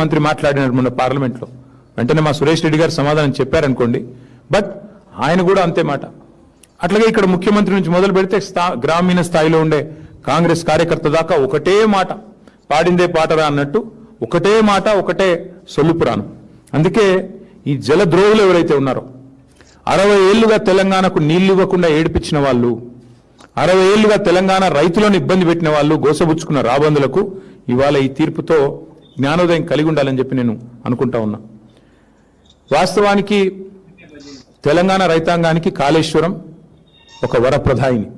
మంత్రి మాట్లాడినారు మొన్న పార్లమెంట్లో, వెంటనే మా సురేష్ రెడ్డి గారు సమాధానం చెప్పారనుకోండి, బట్ ఆయన కూడా అంతే మాట. అట్లాగే ఇక్కడ ముఖ్యమంత్రి నుంచి మొదలు పెడితే గ్రామీణ స్థాయిలో ఉండే కాంగ్రెస్ కార్యకర్త దాకా ఒకటే మాట, పాడిందే పాటరా అన్నట్టు ఒకటే మాట, ఒకటే సొల్లుపురాణం. అందుకే ఈ జలద్రోహులు ఎవరైతే ఉన్నారో, 60 ఏళ్లుగా తెలంగాణకు నీళ్లు ఇవ్వకుండా ఏడిపించిన వాళ్ళు, 60 ఏళ్లుగా తెలంగాణ రైతులను ఇబ్బంది పెట్టిన వాళ్ళు, గోసబుచ్చుకున్న రాబందులకు ఇవాళ ఈ తీర్పుతో జ్ఞానోదయం కలిగి ఉండాలని చెప్పి నేను అనుకుంటా ఉన్నా. వాస్తవానికి తెలంగాణ రైతాంగానికి కాళేశ్వరం ఒక వరప్రదాయిని,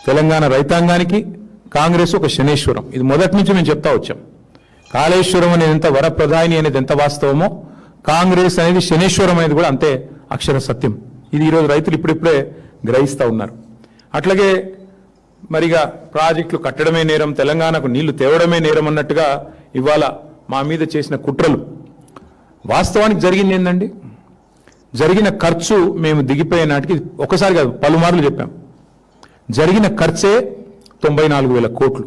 తెలంగాణ రైతాంగానికి కాంగ్రెస్ ఒక శనేశ్వరం. ఇది మొదటి నుంచి మేము చెప్తా వచ్చాం. కాళేశ్వరం అనేది ఎంత వరప్రదాయిని అనేది ఎంత వాస్తవమో, కాంగ్రెస్ అనేది శనేశ్వరం అనేది కూడా అంతే అక్షర సత్యం. ఇది ఈరోజు రైతులు ఇప్పుడిప్పుడే గ్రహిస్తూ ఉన్నారు. అట్లాగే మరిగా ప్రాజెక్టులు కట్టడమే నేరం, తెలంగాణకు నీళ్లు తేవడమే నేరం అన్నట్టుగా ఇవాళ మా మీద చేసిన కుట్రలు. వాస్తవానికి జరిగింది ఏందండి, జరిగిన ఖర్చు మేము దిగిపోయే నాటికి ఒకసారి కాదు పలుమార్లు చెప్పాం, జరిగిన ఖర్చే 94,000 కోట్లు.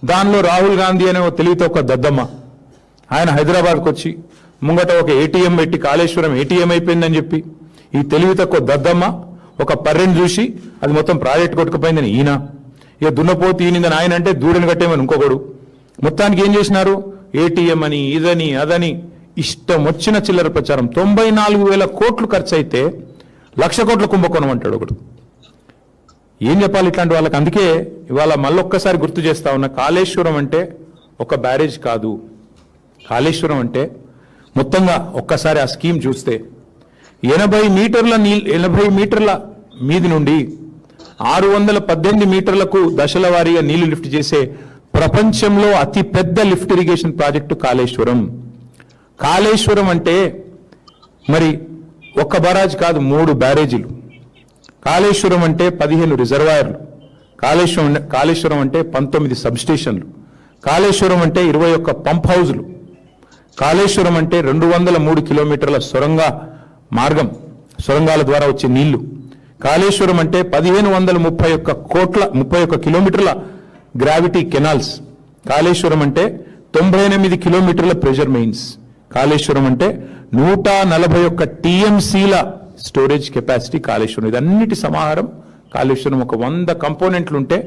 దానిలో రాహుల్ గాంధీ అనే ఒక తెలివితో ఒక దద్దమ్మ, ఆయన హైదరాబాద్కు వచ్చి ముంగట ఒక ఏటీఎం పెట్టి కాళేశ్వరం ఏటీఎం అయిపోయిందని చెప్పి ఈ తెలివి తక్కువ దద్దమ్మ ఒక పర్రెని చూసి అది మొత్తం ప్రాజెక్ట్ కొట్టుకుపోయిందని ఈయన, ఇక దున్నపోతు ఈయనిందని ఆయన అంటే దూడని కట్టేమని ఇంకొకడు. మొత్తానికి ఏం చేసినారు, ఏటీఎం అని ఇదని అదని ఇష్టం వచ్చిన చిల్లర ప్రచారం. 94,000 కోట్లు ఖర్చు అయితే 1,00,000 కోట్ల కుంభకోణం అంటాడు ఒకడు. ఏం చెప్పాలి ఇట్లాంటి వాళ్ళకి? అందుకే ఇవాళ మళ్ళొక్కసారి గుర్తు చేస్తా ఉన్నా, కాళేశ్వరం అంటే ఒక బ్యారేజ్ కాదు. కాళేశ్వరం అంటే మొత్తంగా ఒక్కసారి ఆ స్కీమ్ చూస్తే 80 మీటర్ల మీది నుండి 618 మీటర్లకు దశల వారీగా నీళ్లు లిఫ్ట్ చేసే ప్రపంచంలో అతి పెద్ద lift irrigation project Kaleshwaram. Kaleshwaram అంటే మరి ఒక్క బరాజ్ కాదు, 3 బ్యారేజీలు. కాళేశ్వరం అంటే 15 రిజర్వాయర్లు. కాళేశ్వరం అంటే 19 సబ్స్టేషన్లు. కాళేశ్వరం అంటే 21 పంప్ హౌజులు. కాళేశ్వరం అంటే 203 కిలోమీటర్ల సొరంగాల ద్వారా వచ్చే నీళ్లు. కాళేశ్వరం అంటే 1,531 కిలోమీటర్ల గ్రావిటీ కెనాల్స్. కాళేశ్వరం అంటే 98 కిలోమీటర్ల ప్రెషర్ మెయిన్స్. కాళేశ్వరం అంటే 141 టీఎంసీల స్టోరేజ్ కెపాసిటీ కాళేశ్వరం. ఇదన్నిటి సమాహారం కాళేశ్వరం. ఒక 100 కంపోనెంట్లు ఉంటే